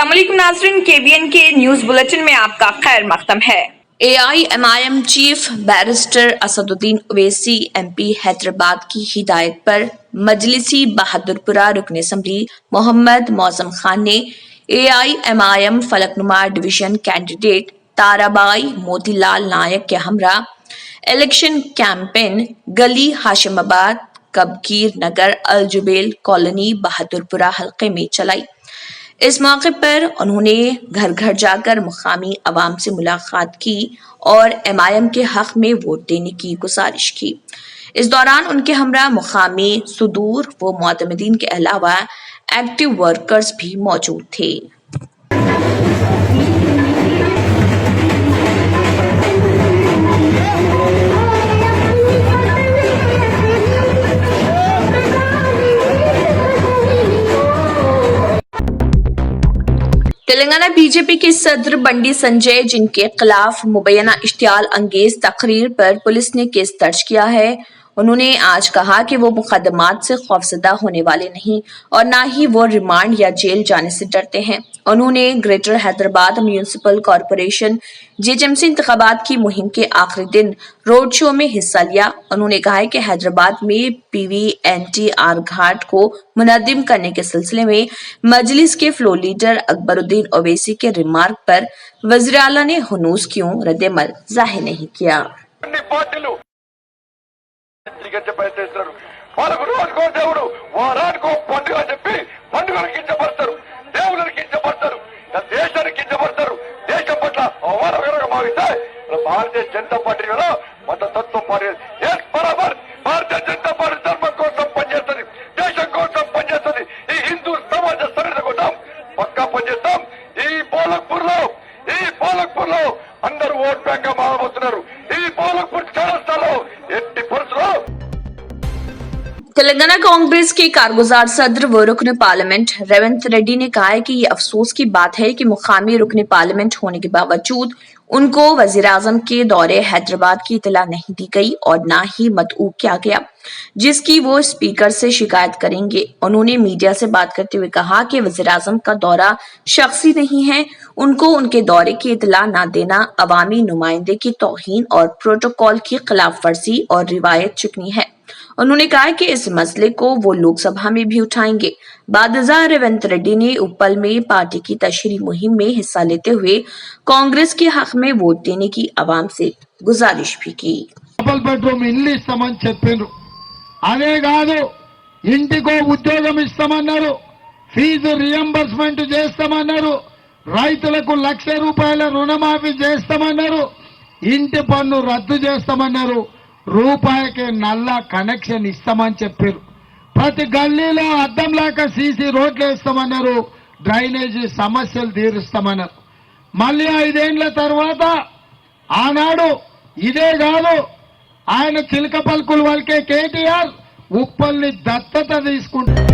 अस्सलामुअलैकुम नाज़रीन, KBN के न्यूज़ बुलेटिन में आपका खैर मक़दम है। AIMIM chief barrister Asaduddin Owaisi MP Hyderabad की हिदायत पर मजलिसी बहादुरपुरा रुकन असम्बली मोहम्मद मौज़म खान ने AIMIM Falaknuma division candidate Tarabai Motilal Naik के हमरा इलेक्शन कैंपेन गली हाशिमाबाद कबकीर नगर अल जुबैल कॉलोनी बहादुरपुरा हल्के में चलाई। इस मौके पर उन्होंने घर घर जाकर मुकामी अवाम से मुलाकात की और MIM के हक में वोट देने की गुजारिश की। इस दौरान उनके हमरा मुकामी सुदूर व मोतमदीन के अलावा एक्टिव वर्कर्स भी मौजूद थे। तेलंगाना बीजेपी के सदर बंडी संजय, जिनके खिलाफ मुबैना इश्तियाल अंगेज तकरीर पर पुलिस ने केस दर्ज किया है, उन्होंने आज कहा कि वो मुकदमात से खौफजदा होने वाले नहीं और ना ही वो रिमांड या जेल जाने से डरते हैं। उन्होंने greater Hyderabad municipal corporation GHMC इंतखाबात की मुहिम के आखिरी दिन रोड शो में हिस्सा लिया। उन्होंने कहा कि हैदराबाद में PVNTR घाट को मुनद्दिम करने के सिलसिले में मजलिस के फ्लोर लीडर अकबरुद्दीन ओवैसी के रिमार्क पर वज़ीर आला ने हनूस क्यों रद्दअमल जाहिर नहीं किया। भारतीय जनता पार्टी मत तत्व पार्टी बराबर भारतीय जनता पार्टी धर्म కోసం పనిచేస్తుంది, దేశం కోసం పనిచేస్తుంది, ఈ హిందూ సమాజ సరిహద్ద కోసం పక్కా పనిచేస్తాం। ఈ పోలక్పూర్ లో అందరూ ఓట్ బ్యాంక్ గా మారబోతున్నారు। ఈ పోలక్పూర్ చౌరస్తాలో ఎట్టి పరిస్థితుల్లో तेलंगाना कांग्रेस के कारगुजार सदर व रुकन पार्लियामेंट रेवंत रेड्डी ने कहा है कि ये अफसोस की बात है कि मुकामी रुकन पार्लियामेंट होने के बावजूद उनको वजीर आजम के दौरे हैदराबाद की इतला नहीं दी गई और ना ही मदऊ किया गया, जिसकी वो स्पीकर से शिकायत करेंगे। उन्होंने मीडिया से बात करते हुए कहा कि वजीर आजम का दौरा शख्सी नहीं है, उनको उनके दौरे की इतला न देना अवामी नुमाइंदे की तौहीन और प्रोटोकॉल की खिलाफ वर्जी और रिवायत चिकनी है। उन्होंने कहा कि इस मसले को वो लोकसभा में भी उठाएंगे। बादशाह रेवंत रेड्डी ने उपल में पार्टी की तशहरी मुहिम में हिस्सा लेते हुए कांग्रेस के हक में वोट देने की आवाम से गुजारिश भी की। డబుల్ బెడ్రూమ్ ఇల్లు ఇస్తామని చెప్పిండ్రు, అదే కాదు ఇంటికో ఉద్యోగం ఇస్తామన్నారు, ఫీజు రియంబర్స్మెంట్ చేస్తామన్నారు, రైతులకు 1,00,000 రూపాయల రుణమాఫీ చేస్తామన్నారు, ఇంటి పన్ను రద్దు చేస్తామన్నారు, రూపాయికి నల్ల కనెక్షన్ ఇస్తామని చెప్పారు, ప్రతి గల్లీలో అద్దం లేక సీసీ రోడ్లు వేస్తామన్నారు, డ్రైనేజీ సమస్యలు తీరుస్తామన్నారు। మళ్ళీ 5 ఏళ్ల తర్వాత ఆనాడు ఇదే కాదు ఆయన చిలక పలుకులు వల్కే కేటీఆర్ ఉప్పల్ని దత్తత తీసుకుంటారు।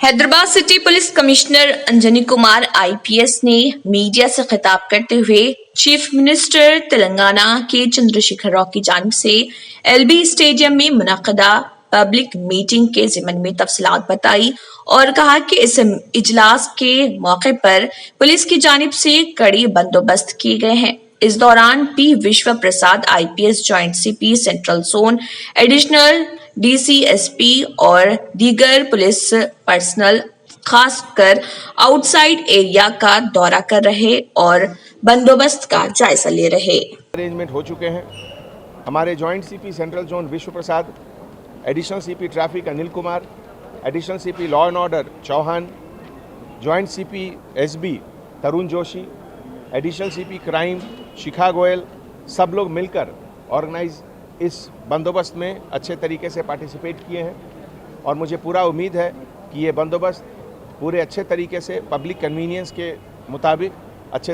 Hyderabad city police commissioner Anjani Kumar IPS ने मीडिया से खिताब करते हुए चीफ मिनिस्टर तेलंगाना के चंद्रशेखर राव की जानिब से LB स्टेडियम में मुनक़दा पब्लिक मीटिंग के ज़िमन में तफसीलात बताई और कहा कि इस इजलास के मौके पर पुलिस की जानिब से कड़ी बंदोबस्त किए गए हैं। इस दौरान P विश्व प्रसाद IPS joint CP central zone additional DCSP और दीगर पुलिस पर्सनल खासकर आउटसाइड एरिया का दौरा कर रहे और बंदोबस्त का जायजा ले रहे। अरेंजमेंट हो चुके हैं। हमारे joint CP central zone Vishwa Prasad, additional CP traffic Anil Kumar, additional CP law and order Chauhan, joint CP SB Tarun Joshi, additional CP crime Shikha Goyal, सब लोग मिलकर ऑर्गेनाइज इस बंदोबस्त में अच्छे तरीके से पार्टिसिपेट किए हैं और मुझे पूरा उम्मीद है कि ये बंदोबस्त पूरे अच्छे तरीके से पब्लिक कन्वीनियंस के मुताबिक अच्छे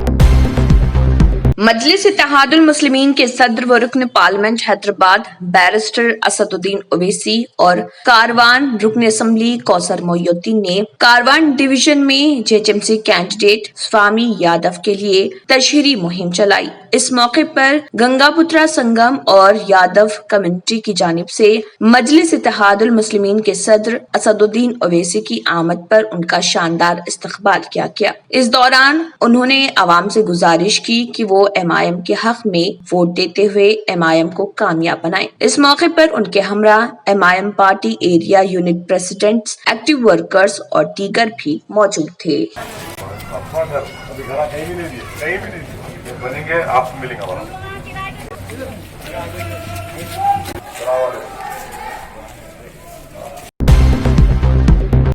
मजलिस इत्तेहादुल मुस्लिमीन के सदर व रुकन पार्लियामेंट हैदराबाद बैरिस्टर असदुद्दीन ओवैसी और कारवान रुकन असम्बली कौसर मोइनुद्दीन ने कारवान डिवीजन में जेएचएमसी कैंडिडेट स्वामी यादव के लिए तशहीरी मुहिम चलाई। इस मौके पर गंगापुत्रा संगम और यादव कम्युनिटी की जानिब से मजलिस इत्तेहादुल मुस्लिमीन के सदर असदुद्दीन ओवैसी की आमद पर उनका शानदार इस्तकबाल किया गया। इस दौरान उन्होंने आवाम से गुजारिश की कि वो एमआईएम के हक में वोट देते हुए एमआईएम को कामयाब बनाएं। इस मौके पर उनके हमरा MIM party area unit presidents, active workers और दीगर भी मौजूद थे। अपना घर अभी घर कहीं भी नहीं दिए, कहीं भी नहीं दिए, बनेंगे आप मिलेंगे हमारा।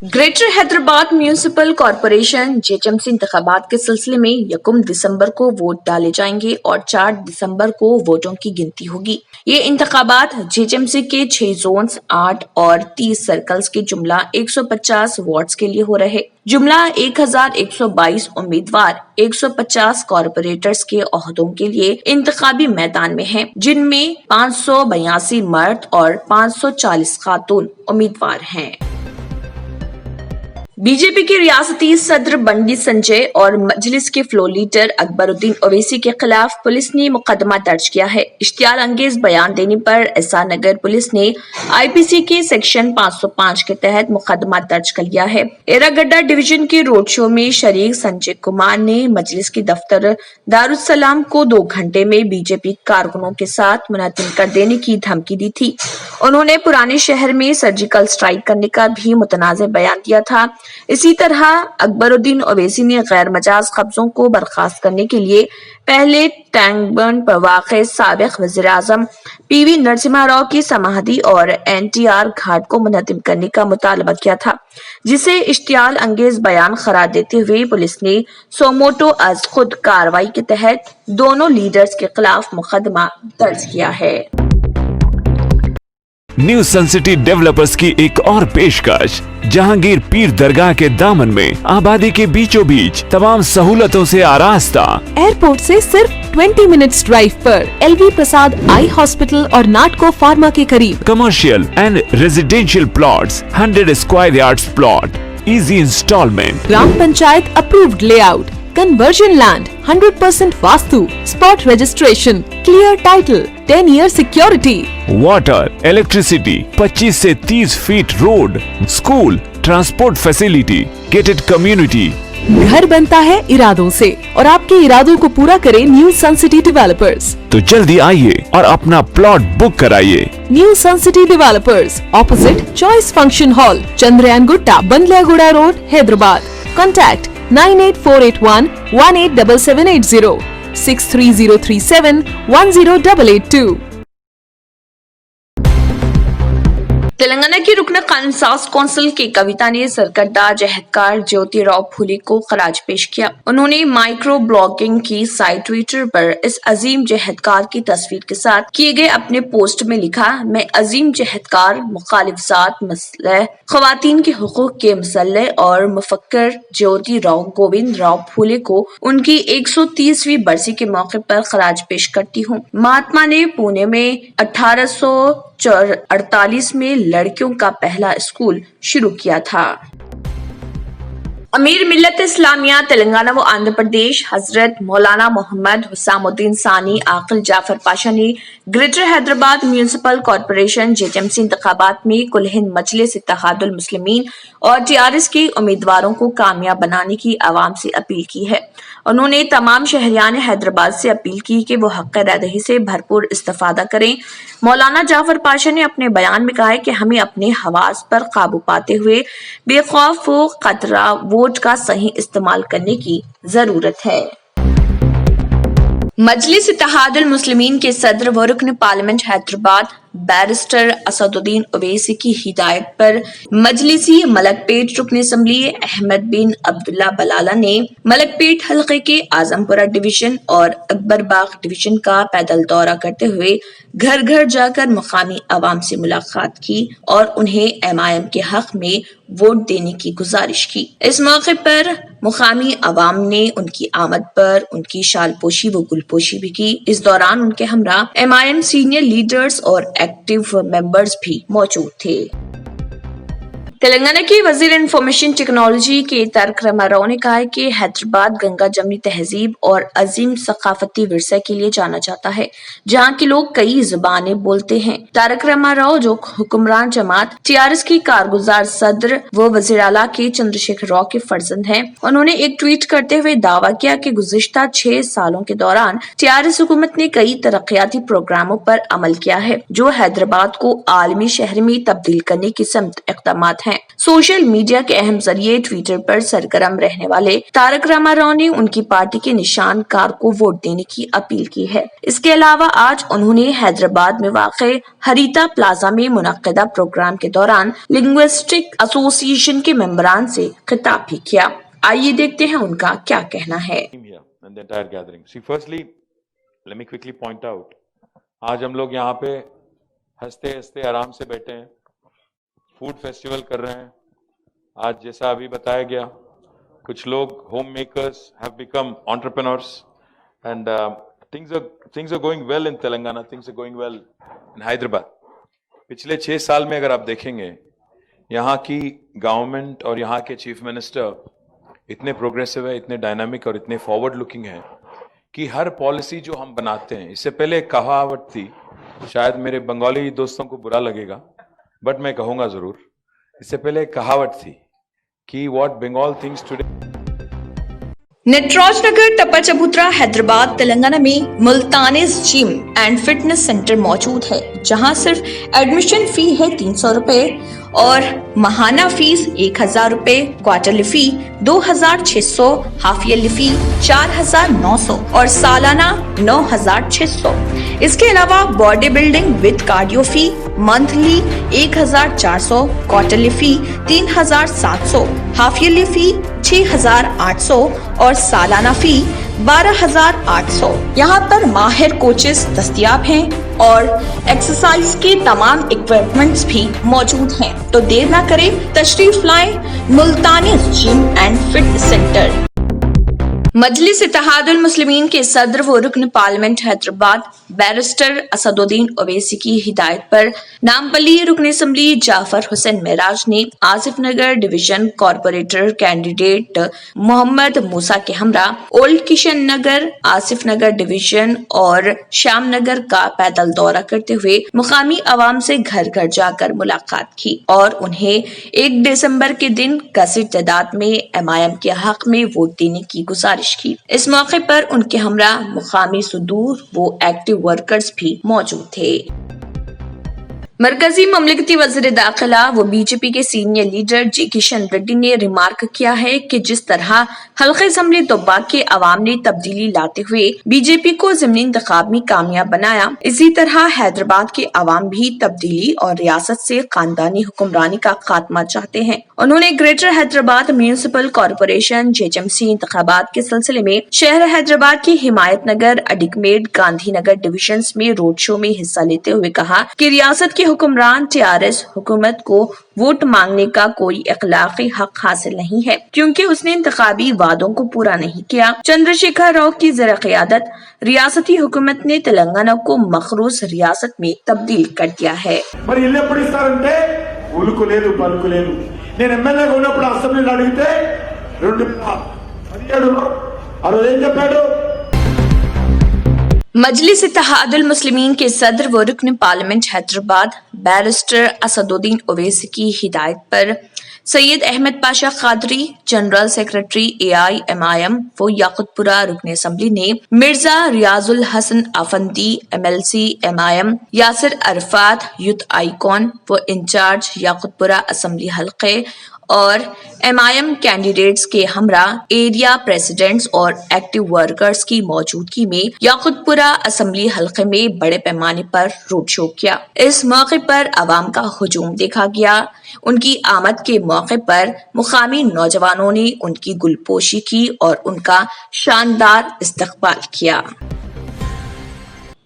Greater Hyderabad municipal corporation GHMC इंतखाबात के सिलसिले में 1 दिसंबर को वोट डाले जाएंगे और 4 दिसंबर को वोटों की गिनती होगी। ये इंतखाबात जेएचएमसी के 6 जोन्स, 8 और 30 सर्कल्स के जुमला 150 वार्ड्स के लिए हो रहे। जुमला 1122 उम्मीदवार 150 कॉरपोरेटर्स के ओहदों के लिए इंतखाबी मैदान में हैं, जिनमें 582 मर्द और 540 खातून उम्मीदवार हैं। बीजेपी के रियासती सदर बंडी संजय और मजलिस के फ्लोर लीडर अकबरुद्दीन ओवैसी के खिलाफ पुलिस ने मुकदमा दर्ज किया है। इश्तियाल अंगेज बयान देने पर एसआर नगर पुलिस ने आईपीसी के सेक्शन 505 के तहत मुकदमा दर्ज कर लिया है। एरागड्डा डिवीजन के रोड शो में शरीक संजय कुमार ने मजलिस के दफ्तर दारुस्सलाम को 2 घंटे में बीजेपी कारकुनों के साथ मुनहदिम कर देने की धमकी दी थी। उन्होंने पुराने शहर में सर्जिकल स्ट्राइक करने का भी मुतनाज़ बयान दिया था। इसी तरह अकबरुद्दीन ओवैसी ने गैर मजाज कब्जों को बर्खास्त करने के लिए पहले टैंक बंड पर वाक़े साबिक वज़ीर आज़म पीवी नरसिम्हा राव की समाधि और एनटीआर घाट को मुनहदिम करने का मुतालबा किया था, जिसे इश्तियाल अंगेज बयान करार देते हुए पुलिस ने सोमोटो अज खुद कार्रवाई के तहत दोनों लीडर्स के खिलाफ मुकदमा दर्ज किया है। न्यू सन सिटी डेवलपर्स की एक और पेशकश जहांगीर पीर दरगाह के दामन में आबादी के बीचों बीच तमाम सहूलतों से आरास्ता। एयरपोर्ट से सिर्फ 20 मिनट्स ड्राइव पर एलवी प्रसाद आई हॉस्पिटल और नाटको फार्मा के करीब। Commercial and residential plots, 100 square yards plot, easy instalment. Gram panchayat approved layout, conversion land, 100% vastu, spot registration, clear title, 10 year security. Water, electricity, 25 से 30 feet road, school, transport facility, gated community. घर बनता है इरादों से और आपके इरादों को पूरा करे न्यू सन सिटी डेवलपर्स। तो जल्दी आइए और अपना प्लॉट बुक कराइए। New sun city developers, opposite choice function hall, Chandrayangutta, Bandlaguda road, Hyderabad. Contact 98481 187780, 63037 10882। Telangana की रुकन कानून साज कौंसिल की कविता ने सरकर्दा जहदकार ज्योतिराव फूले को खराज पेश किया। उन्होंने माइक्रो ब्लॉगिंग की साइट ट्विटर पर इस अजीम जहदकार की तस्वीर के साथ किए गए अपने पोस्ट में लिखा, मैं अजीम जहदकार, मुखालिफ जात मसले, खवातीन के हुकूक के मसले और मुफक्कर ज्योतिराव गोविंद राव फूले को उनकी 130वीं बरसी के मौके पर खराज पेश करती हूँ। महात्मा ने पुणे में 1848 में लड़कियों का पहला स्कूल शुरू किया था। अमीर मिल्लत इस्लामिया तेलंगाना व आंध्र प्रदेश हजरत मौलाना मोहम्मद हुसामुद्दीन सानी आकिल जाफर पाशा ने greater Hyderabad municipal corporation GHMC इंतखाबात में कुल हिंद मजलिस इत्तेहादुल मुस्लिमीन और टीआरएस के उम्मीदवारों को कामयाब बनाने की आवाम से अपील की है। उन्होंने तमाम शहरियान हैदराबाद से अपील की कि वो हक़ रदही से भरपूर इस्तेफादा करें। मौलाना जाफर पाशा ने अपने बयान में कहा है कि हमें अपने हवास पर काबू पाते हुए बेखौफ व खतरा वोट का सही इस्तेमाल करने की जरूरत है। मजलिस इत्तेहादुल मुस्लिमीन के सदर व रुकन पार्लियामेंट हैदराबाद बैरिस्टर असदुद्दीन ओवैसी की हिदायत पर मजलिसी मलकपेट रुकन असम्बली अहमद बिन अब्दुल्ला बलाला ने मलकपेट हल्के के आजमपुरा डिवीजन और अकबर बाग डिवीजन का पैदल दौरा करते हुए घर घर जाकर मुकामी आवाम से मुलाकात की और उन्हें MIM के हक में वोट देने की गुजारिश की। इस मौके पर मुकामी आवाम ने उनकी आमद पर उनकी शालपोशी व गुलपोशी भी की। इस दौरान उनके हमरा MIM सीनियर लीडर्स और एक्टिव मेंबर्स भी मौजूद थे। तेलंगाना के वजीर इंफॉर्मेशन टेक्नोलॉजी के तारक रामाराव ने कहा है कि हैदराबाद गंगा जमनी तहजीब और अजीम सकाफती विरसे के लिए जाना जाता है, जहां के लोग कई जुबानें बोलते हैं। तारक रामाराव जो हुक्मरान जमात TRS की कारगुजार सदर व वजीर आला के चंद्रशेखर राव के फर्जंद हैं। उन्होंने एक ट्वीट करते हुए दावा किया कि गुज़िश्ता 6 सालों के दौरान TRS हुकूमत ने कई तरक्याती प्रोग्रामों पर अमल किया है, जो हैदराबाद को आलमी शहर में तब्दील करने की समत इक़दामात हैं। सोशल मीडिया के अहम जरिए ट्विटर पर सरगर्म रहने वाले तारक रामाराव ने उनकी पार्टी के निशान कार को वोट देने की अपील की है। इसके अलावा आज उन्होंने हैदराबाद में वाक़े हरीता प्लाजा में मुनक्किदा प्रोग्राम के दौरान लिंग्विस्टिक एसोसिएशन के मेंबरान से खिताब भी किया। आइए देखते हैं उनका क्या कहना है। and the entire gathering. See, firstly, let me quickly point out, आज हम लोग यहाँ पे हंसते हंसते आराम से बैठे हैं, फूड फेस्टिवल कर रहे हैं। आज जैसा अभी बताया गया, कुछ लोग home makers have become entrepreneurs and things are going well in Telangana, things are going well in Hyderabad. पिछले 6 साल में अगर आप देखेंगे, यहाँ की गवर्नमेंट और यहाँ के चीफ मिनिस्टर इतने प्रोग्रेसिव है, इतने डायनामिक और इतने फॉरवर्ड लुकिंग है कि हर पॉलिसी जो हम बनाते हैं, इससे पहले एक कहावत थी, शायद मेरे बंगाली दोस्तों को बुरा लगेगा बट मैं कहूंगा जरूर, इससे पहले एक कहावत थी कि what Bengal thinks today. Nataraj Nagar Tappa Chabutra Hyderabad Telangana में Multani's gym and fitness centre मौजूद है, जहां सिर्फ एडमिशन फी है 300 रुपए और माहाना फीस 1000 रुपए, quarterly fee 2600, half yearly fee 4900 और सालाना 9600। इसके अलावा body building with cardio fee monthly 1400, quarterly fee 3700, half yearly fee 6800 और सालाना फी 12800। यहाँ पर माहिर कोचेस दस्तयाब हैं और एक्सरसाइज के तमाम इक्विपमेंट्स भी मौजूद हैं। तो देर ना करें, तशरीफ लाएं मुल्तानी जिम एंड फिटनेस सेंटर। मजलिस इत्तेहादुल मुस्लिमीन के सदर व रुकन पार्लियामेंट हैदराबाद बैरिस्टर असदुद्दीन ओवैसी की हिदायत पर नामपल्ली रुकन असम्बली जाफर हुसैन मेराज ने आसिफ नगर डिवीजन कॉर्पोरेटर कैंडिडेट मोहम्मद मूसा के हमरा ओल्ड किशन नगर, आसिफ नगर डिवीजन और श्याम नगर का पैदल दौरा करते हुए मुकामी आवाम से घर घर जाकर मुलाकात की और उन्हें 1 दिसंबर के दिन कसीर तादाद में MIM के हक में वोट देने की गुजारिश की। इस मौके पर उनके हमरा मुकामी सुदूर वो एक्टिव वर्कर्स भी मौजूद थे। मरकजी ममलिकती वज़ीर दाखिला व बीजेपी के सीनियर लीडर जी किशन रेड्डी ने रिमार्क किया है कि जिस तरह हल्के असम्बली दोबा के अवाम ने तब्दीली लाते हुए बीजेपी को ज़िमनी इंतखाब में कामयाब बनाया, इसी तरह हैदराबाद के अवाम भी तब्दीली और रियासत से खानदानी हुक्मरानी का खात्मा चाहते हैं। उन्होंने greater Hyderabad municipal corporation JHMC इंतखाबात के सिलसिले में शहर हैदराबाद की हिमायत नगर, अडिकमेट, गांधी नगर डिविजन में रोड शो में हिस्सा लेते हुए कहा कि रियासत के हुक्मरान TRS हुकूमत को वोट मांगने का कोई अखलाकी हक हासिल नहीं है, क्योंकि उसने इंतखाबी वादों को पूरा नहीं किया। चंद्रशेखर राव की ज़रा क़यादत रियासती हुकूमत ने तेलंगाना को मखरूज रियासत में तब्दील कर दिया है। నేను ఎమ్మెల్యేగా ఉన్నప్పుడు అసెంబ్లీలో అడిగితే 2017లో ఆ రోజు ఏం చెప్పాడు? मजलिस इत्तेहादुल मुस्लिमीन के सदर व रुकन पार्लियामेंट हैदराबाद बैरिस्टर असदुद्दीन ओवैसी की हिदायत पर Syed Ahmed Pasha Qadri, general secretary AIMIM वो याकुतपुरा रुकन असम्बली ने Mirza Riazul Hasan Afandi MLC MIM, Yasir Arafat youth icon वो इंचार्ज याकुतपुरा असम्बली हल्के और MIM कैंडिडेट्स के हमरा एरिया प्रेसिडेंट्स और एक्टिव वर्कर्स की मौजूदगी में याकुतपुरा असम्बली हल्के में बड़े पैमाने पर रोड शो किया। इस मौके पर आवाम का हुजूम देखा गया। उनकी आमद के मौके पर मुकामी नौजवानों ने उनकी गुलपोशी की और उनका शानदार इस्तकबाल किया।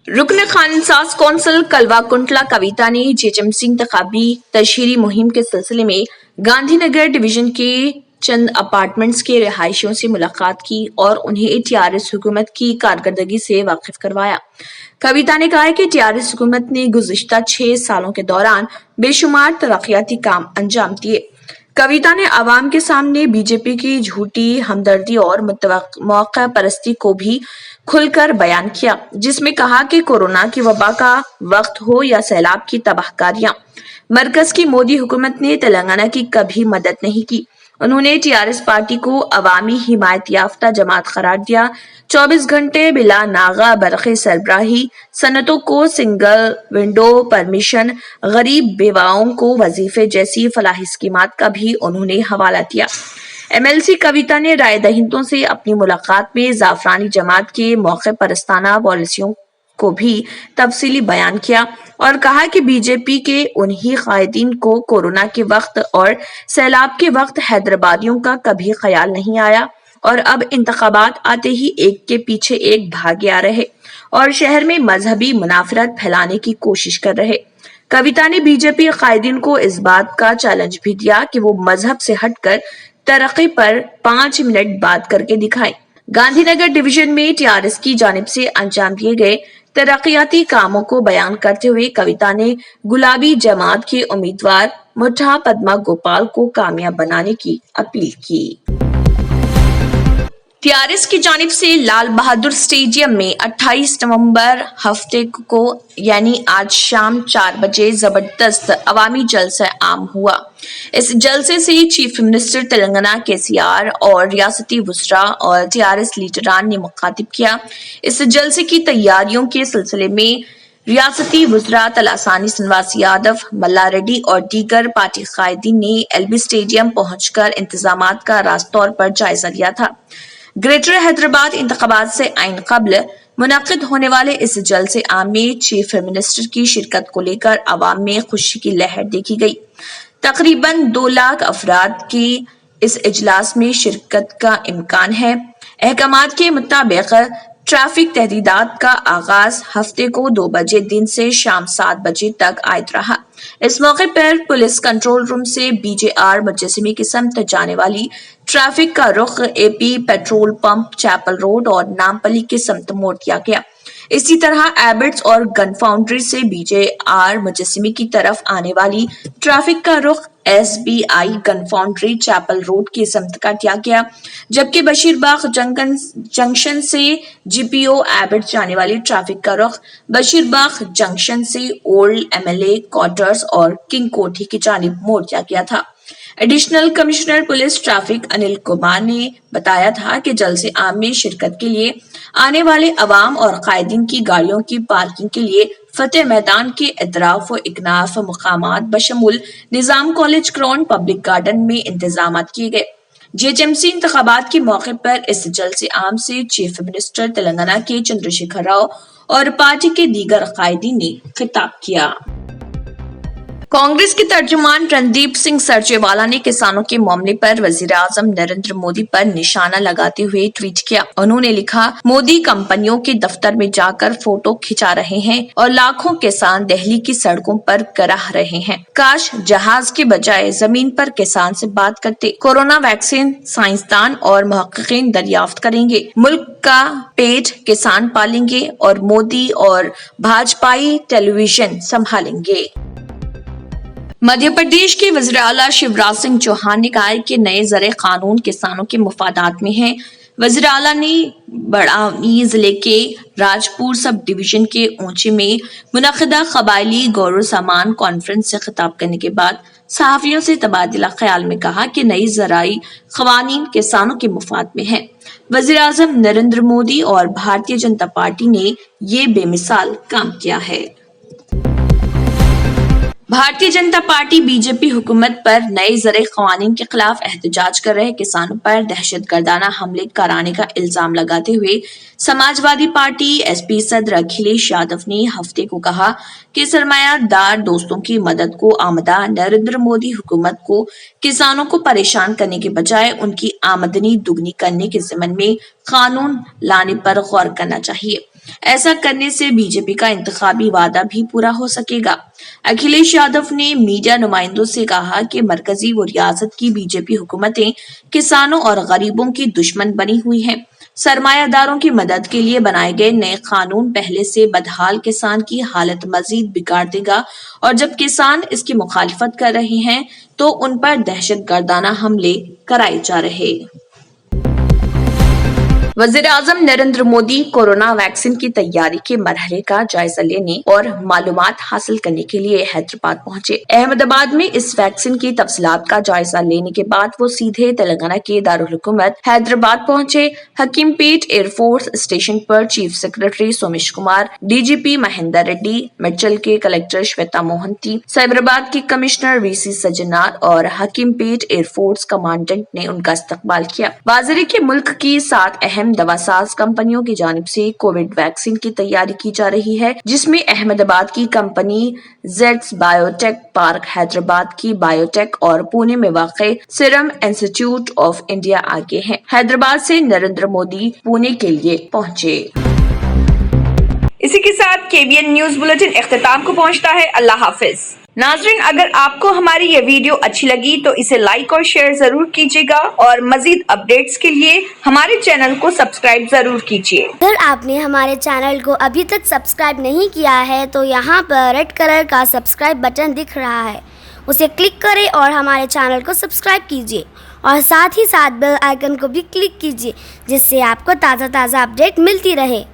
रुकन खानसाज कौंसल कलवा कुंटला कविता ने जेएचएमसी इंतखाबी तशहीरी मुहिम के सिलसिले में गांधीनगर डिवीजन के चंद अपार्टमेंट्स के रिहायशियों से मुलाकात की और उन्हें टीआरएस हुकूमत की कारकर्दगी से वाकिफ करवाया। कविता ने कहा कि टीआरएस हुकूमत ने गुज़िश्ता 6 सालों के दौरान बेशुमार तरक्याती काम अंजाम दिए। कविता ने आवाम के सामने बीजेपी की झूठी हमदर्दी और मौका परस्ती को भी खुलकर बयान किया, जिसमें कहा कि कोरोना की वबा का वक्त हो या सैलाब की तबाहकारियां, मरकज की मोदी हुकूमत ने तेलंगाना की कभी मदद नहीं की। उन्होंने टीआरएस पार्टी को अवामी हिमायत याफ्ता जमात करार दिया। 24 घंटे बिला नागा बरक़े सरबराही, सनतों को सिंगल विंडो परमिशन, गरीब बेवाओं को वजीफे जैसी फलाही स्कीमात का भी उन्होंने हवाला दिया। एमएलसी कविता ने राय दहिंदों से अपनी मुलाकात में जाफरानी जमात के मौके परस्ताना पॉलिसियों को भी तफसीली बयान किया और कहा कि बीजेपी के उन्हीं कायदीन को कोरोना के वक्त और सैलाब के वक्त हैदराबादियों का कभी ख्याल नहीं आया और अब इंतखाबात आते ही एक के पीछे एक भागे आ रहे और शहर में मजहबी मुनाफरत फैलाने की कोशिश कर रहे। कविता ने बीजेपी कायदीन को इस बात का चैलेंज भी दिया कि वो मजहब से हटकर तरक्की पर 5 मिनट बात करके दिखाएं। गांधीनगर डिवीजन में टीआरएस की जानिब से अंजाम दिए गए तरक्याती कामों को बयान करते हुए कविता ने गुलाबी जमात के उम्मीदवार मुठा पद्मा गोपाल को कामयाब बनाने की अपील की। टीआरएस की जानिब से लाल बहादुर स्टेडियम में 28 नवंबर हफ्ते को यानी आज शाम 4 बजे जबरदस्त अवामी जलसा आम हुआ। इस जलसे से चीफ मिनिस्टर तेलंगाना केसीआर और रियासती वज़रा और टीआरएस लीडरान ने मुखातिब किया। इस जलसे की तैयारियों के सिलसिले में रियासती वज़रा तलासानी श्रीनिवास यादव, मल्ला रेड्डी और दीगर पार्टी कायदीन ने एलबी स्टेडियम पहुंचकर इंतजामात का रास्त तौर पर जायजा लिया था। ग्रेटर हैदराबाद इंतखाबात से आइन कबल मुनक्किद होने वाले इस जलसे आम में चीफ मिनिस्टर की शिरकत को लेकर अवाम में खुशी की लहर देखी गई। तकरीबन 2 लाख अफराद की इस इजलास में शिरकत का इम्कान है। अहकामात के मुताबिक ट्रैफिक तहदीदात का आगाज हफ्ते को 2 बजे दिन से शाम 7 बजे तक आयद रहा। इस मौके पर पुलिस कंट्रोल रूम से बीजेआर मुजस्सिमे की समत जाने वाली ट्रैफिक का रुख AP petrol pump, Chapel road और नामपली की समत मोड़ दिया गया। इसी तरह एबिट्स और गन फाउंड्री से बीजेआर मुजस्सिमे की तरफ आने वाली ट्रैफिक का रुख SBI gun foundry Chapel road की समत का किया गया, जबकि बशीरबाग जंक्शन से जीपीओ एबिट जाने वाली ट्रैफिक का रुख बशीरबाग जंक्शन से ओल्ड एमएलए क्वार्टर्स और किंग कोठी की जानिब मोड़ दिया गया था। Additional commissioner police traffic Anil Kumar ने बताया था कि जलसे आम में शिरकत के लिए आने वाले अवाम और कायदीन की गाड़ियों की पार्किंग के लिए फतेह मैदान के इतराफ व इकनाफ मकामात बशमूल निजाम कॉलेज ग्राउंड, पब्लिक गार्डन में इंतजामात किए गए। जेएचएमसी इंतखाबात के मौके पर इस जलसे आम से चीफ मिनिस्टर तेलंगाना के चंद्रशेखर राव और पार्टी के दीगर कायदीन ने खिताब किया। कांग्रेस के तर्जुमान रणदीप सिंह सरजेवाला ने किसानों के मामले पर वजीर आजम नरेंद्र मोदी पर निशाना लगाते हुए ट्वीट किया। उन्होंने लिखा, मोदी कंपनियों के दफ्तर में जाकर फोटो खिंचा रहे हैं और लाखों किसान दिल्ली की सड़कों पर कराह रहे हैं। काश जहाज के बजाय जमीन पर किसान से बात करते। कोरोना वैक्सीन साइंसदान और मुहक्किकीन दरियाफ्त करेंगे। मुल्क का पेट किसान पालेंगे और मोदी और भाजपाई टेलीविजन संभालेंगे। मध्य प्रदेश के वज़ीर आला शिवराज सिंह चौहान ने कहा है कि नए ज़रे कानून किसानों के मुफादात में है। वज़ीर आला ने बड़ानी जिले के राजपुर सब डिवीजन के ऊंचे में मुनक़िदा क़बायली गौर सामान कॉन्फ्रेंस से खिताब करने के बाद सहाफ़ियों से तबादला ख्याल में कहा कि नई ज़राई क़वानीन किसानों के मुफाद में है। वज़ीर आज़म नरेंद्र मोदी और भारतीय जनता पार्टी ने ये बेमिसाल काम किया है। भारतीय जनता पार्टी बीजेपी हुकूमत पर नए ज़रे क़वानीन के खिलाफ एहतजाज कर रहे किसानों पर दहशतगर्दाना हमले कराने का इल्जाम लगाते हुए समाजवादी पार्टी एसपी सदर अखिलेश यादव ने हफ्ते को कहा कि सरमायादार दोस्तों की मदद को आमदा नरेंद्र मोदी हुकूमत को किसानों को परेशान करने के बजाय उनकी आमदनी दुगनी करने के ज़िम्मन में कानून लाने पर गौर करना चाहिए। ऐसा करने से बीजेपी का इंतखाबी वादा भी पूरा हो सकेगा। अखिलेश यादव ने मीडिया नुमाइंदों से कहा कि मरकजी व रियासत की बीजेपी हुकूमतें किसानों और गरीबों की दुश्मन बनी हुई हैं। सरमायादारों की मदद के लिए बनाए गए नए कानून पहले से बदहाल किसान की हालत मजीद बिगाड़ देगा और जब किसान इसकी मुखालिफत कर रहे हैं तो उन पर दहशतगर्दाना हमले कराए जा रहे। वज़ीर-ए-आज़म नरेंद्र मोदी कोरोना वैक्सीन की तैयारी के मरहले का जायजा लेने और मालूमात हासिल करने के लिए हैदराबाद पहुंचे। अहमदाबाद में इस वैक्सीन की तफसीलात का जायजा लेने के बाद वो सीधे तेलंगाना के दारुल हुकूमत हैदराबाद पहुंचे। हकीमपेट एयरफोर्स स्टेशन पर chief secretary Somesh Kumar, DGP Mahender Reddy, मिर्चल के कलेक्टर श्वेता मोहंती, साइबराबाद के कमिश्नर वीसी सज्जनार और हकीमपेट एयरफोर्स कमांडेंट ने उनका इस्तकबाल किया। वाज़ेह कि मुल्क की 7 अहम दवासाज कंपनियों की जानिब से कोविड वैक्सीन की तैयारी की जा रही है, जिसमें अहमदाबाद की company Jades biotech, park Hyderabad की बायोटेक और पुणे में वाक़े सीरम इंस्टीट्यूट ऑफ इंडिया आगे हैं। हैदराबाद से नरेंद्र मोदी पुणे के लिए पहुंचे। इसी के साथ केबीएन न्यूज बुलेटिन इख्तिताम को पहुंचता है। अल्लाह हाफिज। नाज़रीन, अगर आपको हमारी ये वीडियो अच्छी लगी तो इसे लाइक और शेयर जरूर कीजिएगा और मजीद अपडेट्स के लिए हमारे चैनल को सब्सक्राइब जरूर कीजिए। अगर आपने हमारे चैनल को अभी तक सब्सक्राइब नहीं किया है तो यहाँ पर रेड कलर का सब्सक्राइब बटन दिख रहा है, उसे क्लिक करें और हमारे चैनल को सब्सक्राइब कीजिए और साथ ही साथ बेल आइकन को भी क्लिक कीजिए, जिससे आपको ताज़ा अपडेट मिलती रहे।